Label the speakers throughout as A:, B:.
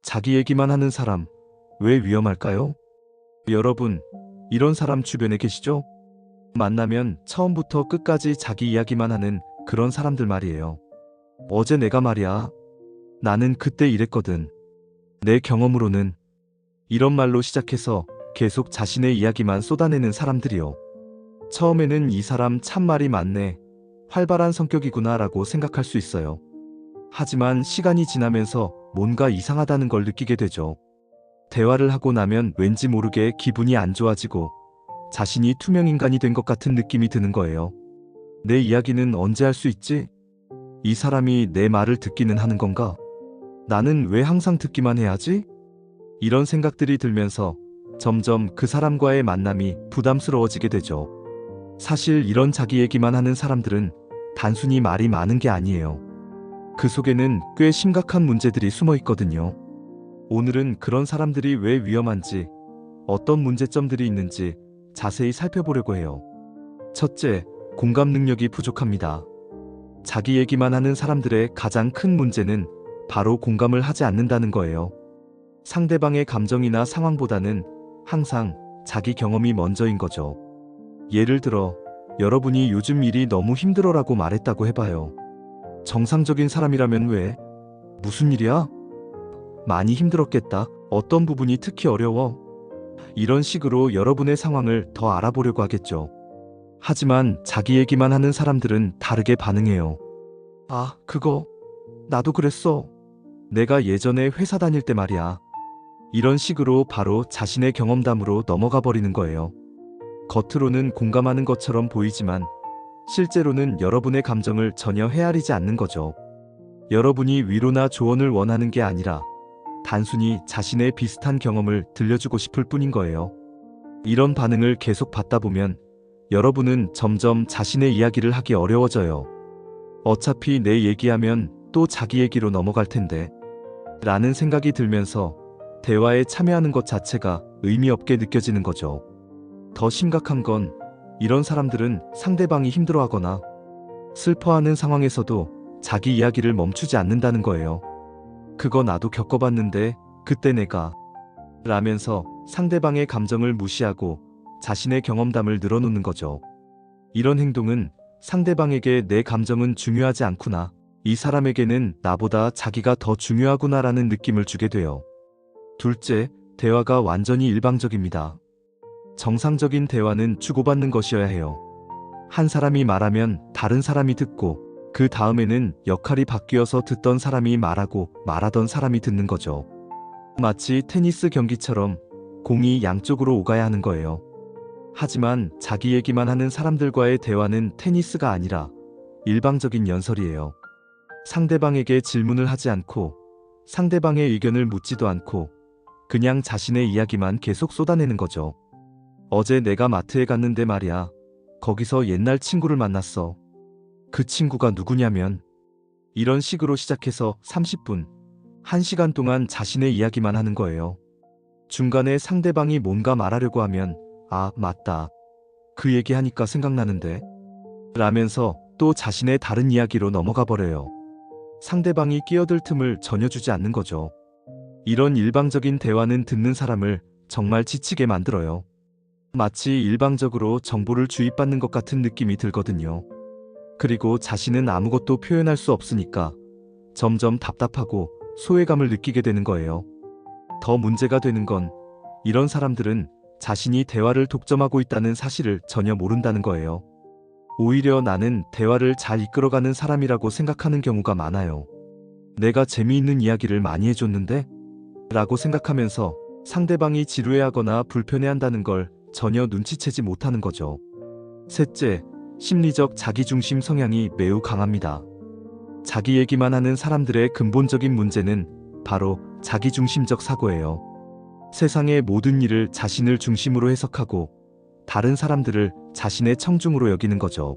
A: 자기 얘기만 하는 사람, 왜 위험할까요? 여러분, 이런 사람 주변에 계시죠? 만나면 처음부터 끝까지 자기 이야기만 하는 그런 사람들 말이에요. 어제 내가 말이야. 나는 그때 이랬거든. 내 경험으로는 이런 말로 시작해서 계속 자신의 이야기만 쏟아내는 사람들이요. 처음에는 이 사람 참 말이 많네. 활발한 성격이구나 라고 생각할 수 있어요. 하지만 시간이 지나면서 뭔가 이상하다는 걸 느끼게 되죠. 대화를 하고 나면 왠지 모르게 기분이 안 좋아지고 자신이 투명인간이 된 것 같은 느낌이 드는 거예요. 내 이야기는 언제 할 수 있지? 이 사람이 내 말을 듣기는 하는 건가? 나는 왜 항상 듣기만 해야지? 이런 생각들이 들면서 점점 그 사람과의 만남이 부담스러워지게 되죠. 사실 이런 자기 얘기만 하는 사람들은 단순히 말이 많은 게 아니에요. 그 속에는 꽤 심각한 문제들이 숨어 있거든요. 오늘은 그런 사람들이 왜 위험한지, 어떤 문제점들이 있는지 자세히 살펴보려고 해요. 첫째, 공감 능력이 부족합니다. 자기 얘기만 하는 사람들의 가장 큰 문제는 바로 공감을 하지 않는다는 거예요. 상대방의 감정이나 상황보다는 항상 자기 경험이 먼저인 거죠. 예를 들어, 여러분이 요즘 일이 너무 힘들어라고 말했다고 해봐요. 정상적인 사람이라면 왜? 무슨 일이야? 많이 힘들었겠다. 어떤 부분이 특히 어려워? 이런 식으로 여러분의 상황을 더 알아보려고 하겠죠. 하지만 자기 얘기만 하는 사람들은 다르게 반응해요. 아, 그거 나도 그랬어. 내가 예전에 회사 다닐 때 말이야. 이런 식으로 바로 자신의 경험담으로 넘어가 버리는 거예요. 겉으로는 공감하는 것처럼 보이지만 실제로는 여러분의 감정을 전혀 헤아리지 않는 거죠. 여러분이 위로나 조언을 원하는 게 아니라 단순히 자신의 비슷한 경험을 들려주고 싶을 뿐인 거예요. 이런 반응을 계속 받다 보면 여러분은 점점 자신의 이야기를 하기 어려워져요. 어차피 내 얘기하면 또 자기 얘기로 넘어갈 텐데 라는 생각이 들면서 대화에 참여하는 것 자체가 의미 없게 느껴지는 거죠. 더 심각한 건 이런 사람들은 상대방이 힘들어하거나 슬퍼하는 상황에서도 자기 이야기를 멈추지 않는다는 거예요. 그거 나도 겪어봤는데 그때 내가 라면서 상대방의 감정을 무시하고 자신의 경험담을 늘어놓는 거죠. 이런 행동은 상대방에게 내 감정은 중요하지 않구나, 이 사람에게는 나보다 자기가 더 중요하구나라는 느낌을 주게 돼요. 둘째, 대화가 완전히 일방적입니다. 정상적인 대화는 주고받는 것이어야 해요. 한 사람이 말하면 다른 사람이 듣고 그 다음에는 역할이 바뀌어서 듣던 사람이 말하고 말하던 사람이 듣는 거죠. 마치 테니스 경기처럼 공이 양쪽으로 오가야 하는 거예요. 하지만 자기 얘기만 하는 사람들과의 대화는 테니스가 아니라 일방적인 연설이에요. 상대방에게 질문을 하지 않고 상대방의 의견을 묻지도 않고 그냥 자신의 이야기만 계속 쏟아내는 거죠. 어제 내가 마트에 갔는데 말이야. 거기서 옛날 친구를 만났어. 그 친구가 누구냐면 이런 식으로 시작해서 30분, 1시간 동안 자신의 이야기만 하는 거예요. 중간에 상대방이 뭔가 말하려고 하면 아, 맞다. 그 얘기하니까 생각나는데 라면서 또 자신의 다른 이야기로 넘어가 버려요. 상대방이 끼어들 틈을 전혀 주지 않는 거죠. 이런 일방적인 대화는 듣는 사람을 정말 지치게 만들어요. 마치 일방적으로 정보를 주입받는 것 같은 느낌이 들거든요. 그리고 자신은 아무것도 표현할 수 없으니까 점점 답답하고 소외감을 느끼게 되는 거예요. 더 문제가 되는 건 이런 사람들은 자신이 대화를 독점하고 있다는 사실을 전혀 모른다는 거예요. 오히려 나는 대화를 잘 이끌어가는 사람이라고 생각하는 경우가 많아요. 내가 재미있는 이야기를 많이 해줬는데? 라고 생각하면서 상대방이 지루해하거나 불편해한다는 걸 전혀 눈치채지 못하는 거죠. 셋째, 심리적 자기중심 성향이 매우 강합니다. 자기 얘기만 하는 사람들의 근본적인 문제는 바로 자기중심적 사고예요. 세상의 모든 일을 자신을 중심으로 해석하고 다른 사람들을 자신의 청중으로 여기는 거죠.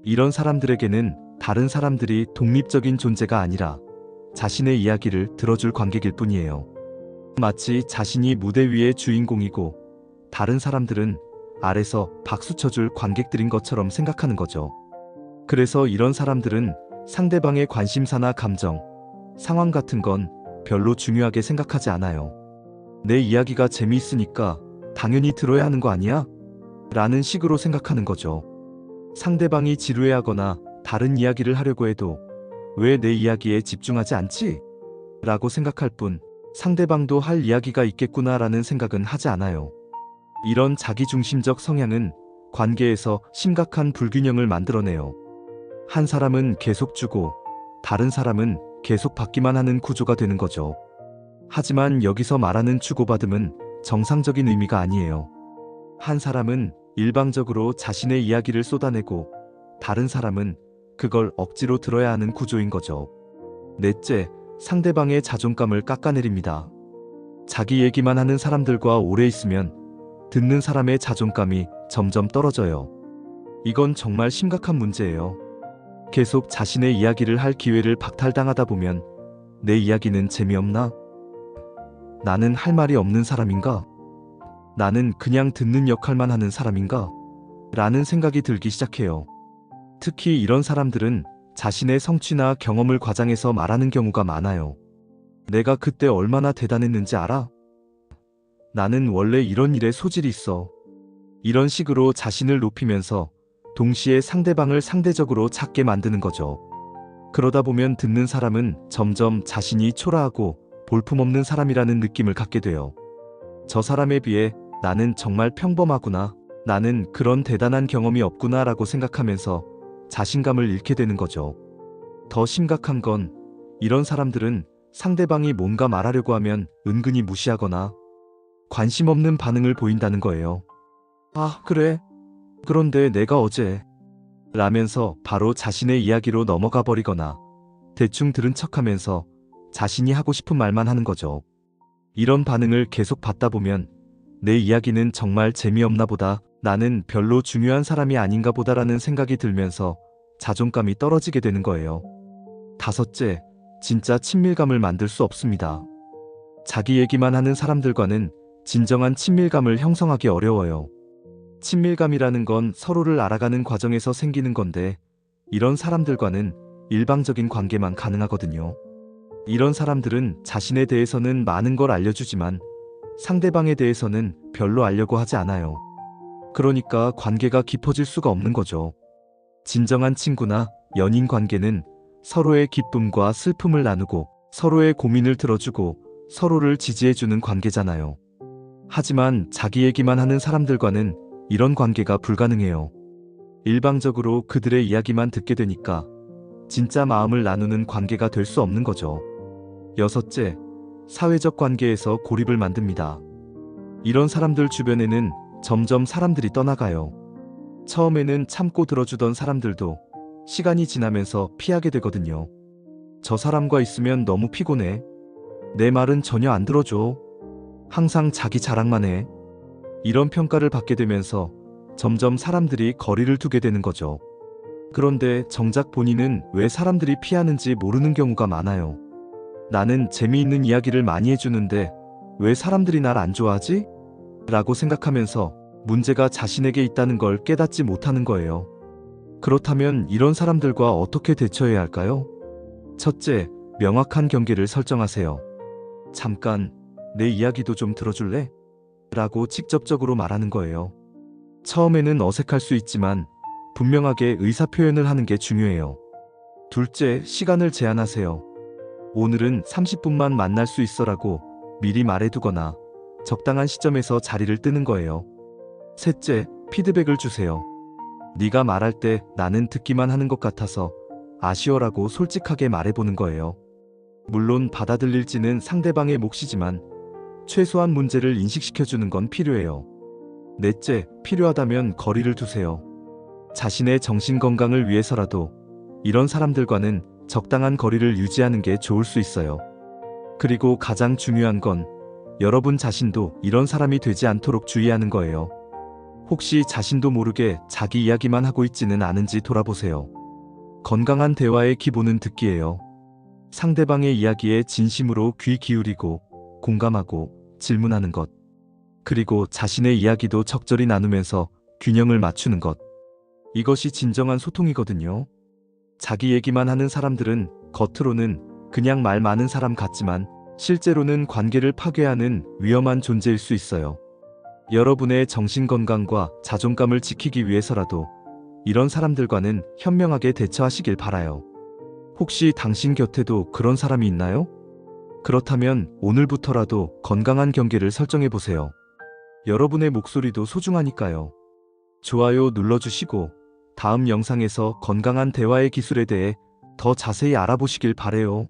A: 이런 사람들에게는 다른 사람들이 독립적인 존재가 아니라 자신의 이야기를 들어줄 관객일 뿐이에요. 마치 자신이 무대 위의 주인공이고 다른 사람들은 아래서 박수 쳐줄 관객들인 것처럼 생각하는 거죠. 그래서 이런 사람들은 상대방의 관심사나 감정, 상황 같은 건 별로 중요하게 생각하지 않아요. 내 이야기가 재미있으니까 당연히 들어야 하는 거 아니야? 라는 식으로 생각하는 거죠. 상대방이 지루해하거나 다른 이야기를 하려고 해도 왜 내 이야기에 집중하지 않지? 라고 생각할 뿐 상대방도 할 이야기가 있겠구나라는 생각은 하지 않아요. 이런 자기중심적 성향은 관계에서 심각한 불균형을 만들어내요. 한 사람은 계속 주고 다른 사람은 계속 받기만 하는 구조가 되는 거죠. 하지만 여기서 말하는 주고받음은 정상적인 의미가 아니에요. 한 사람은 일방적으로 자신의 이야기를 쏟아내고 다른 사람은 그걸 억지로 들어야 하는 구조인 거죠. 넷째, 상대방의 자존감을 깎아내립니다. 자기 얘기만 하는 사람들과 오래 있으면 듣는 사람의 자존감이 점점 떨어져요. 이건 정말 심각한 문제예요. 계속 자신의 이야기를 할 기회를 박탈당하다 보면 내 이야기는 재미없나? 나는 할 말이 없는 사람인가? 나는 그냥 듣는 역할만 하는 사람인가? 라는 생각이 들기 시작해요. 특히 이런 사람들은 자신의 성취나 경험을 과장해서 말하는 경우가 많아요. 내가 그때 얼마나 대단했는지 알아? 나는 원래 이런 일에 소질이 있어. 이런 식으로 자신을 높이면서 동시에 상대방을 상대적으로 작게 만드는 거죠. 그러다 보면 듣는 사람은 점점 자신이 초라하고 볼품없는 사람이라는 느낌을 갖게 돼요. 저 사람에 비해 나는 정말 평범하구나. 나는 그런 대단한 경험이 없구나 라고 생각하면서 자신감을 잃게 되는 거죠. 더 심각한 건 이런 사람들은 상대방이 뭔가 말하려고 하면 은근히 무시하거나 관심 없는 반응을 보인다는 거예요. 아, 그래? 그런데 내가 어제 라면서 바로 자신의 이야기로 넘어가 버리거나 대충 들은 척하면서 자신이 하고 싶은 말만 하는 거죠. 이런 반응을 계속 받다 보면 내 이야기는 정말 재미없나 보다, 나는 별로 중요한 사람이 아닌가 보다라는 생각이 들면서 자존감이 떨어지게 되는 거예요. 다섯째, 진짜 친밀감을 만들 수 없습니다. 자기 얘기만 하는 사람들과는 진정한 친밀감을 형성하기 어려워요. 친밀감이라는 건 서로를 알아가는 과정에서 생기는 건데 이런 사람들과는 일방적인 관계만 가능하거든요. 이런 사람들은 자신에 대해서는 많은 걸 알려주지만 상대방에 대해서는 별로 알려고 하지 않아요. 그러니까 관계가 깊어질 수가 없는 거죠. 진정한 친구나 연인 관계는 서로의 기쁨과 슬픔을 나누고 서로의 고민을 들어주고 서로를 지지해주는 관계잖아요. 하지만 자기 얘기만 하는 사람들과는 이런 관계가 불가능해요. 일방적으로 그들의 이야기만 듣게 되니까 진짜 마음을 나누는 관계가 될 수 없는 거죠. 여섯째, 사회적 관계에서 고립을 만듭니다. 이런 사람들 주변에는 점점 사람들이 떠나가요. 처음에는 참고 들어주던 사람들도 시간이 지나면서 피하게 되거든요. 저 사람과 있으면 너무 피곤해. 내 말은 전혀 안 들어줘. 항상 자기 자랑만 해. 이런 평가를 받게 되면서 점점 사람들이 거리를 두게 되는 거죠. 그런데 정작 본인은 왜 사람들이 피하는지 모르는 경우가 많아요. 나는 재미있는 이야기를 많이 해주는데 왜 사람들이 날 안 좋아하지? 라고 생각하면서 문제가 자신에게 있다는 걸 깨닫지 못하는 거예요. 그렇다면 이런 사람들과 어떻게 대처해야 할까요? 첫째, 명확한 경계를 설정하세요. 잠깐, 내 이야기도 좀 들어줄래? 라고 직접적으로 말하는 거예요. 처음에는 어색할 수 있지만 분명하게 의사표현을 하는 게 중요해요. 둘째, 시간을 제한하세요. 오늘은 30분만 만날 수 있어라고 미리 말해두거나 적당한 시점에서 자리를 뜨는 거예요. 셋째, 피드백을 주세요. 네가 말할 때 나는 듣기만 하는 것 같아서 아쉬워라고 솔직하게 말해보는 거예요. 물론 받아들일지는 상대방의 몫이지만 최소한 문제를 인식시켜주는 건 필요해요. 넷째, 필요하다면 거리를 두세요. 자신의 정신건강을 위해서라도 이런 사람들과는 적당한 거리를 유지하는 게 좋을 수 있어요. 그리고 가장 중요한 건 여러분 자신도 이런 사람이 되지 않도록 주의하는 거예요. 혹시 자신도 모르게 자기 이야기만 하고 있지는 않은지 돌아보세요. 건강한 대화의 기본은 듣기예요. 상대방의 이야기에 진심으로 귀 기울이고 공감하고 질문하는 것. 그리고 자신의 이야기도 적절히 나누면서 균형을 맞추는 것. 이것이 진정한 소통이거든요. 자기 얘기만 하는 사람들은 겉으로는 그냥 말 많은 사람 같지만 실제로는 관계를 파괴하는 위험한 존재일 수 있어요. 여러분의 정신건강과 자존감을 지키기 위해서라도 이런 사람들과는 현명하게 대처하시길 바라요. 혹시 당신 곁에도 그런 사람이 있나요? 그렇다면 오늘부터라도 건강한 경계를 설정해 보세요. 여러분의 목소리도 소중하니까요. 좋아요 눌러주시고 다음 영상에서 건강한 대화의 기술에 대해 더 자세히 알아보시길 바래요.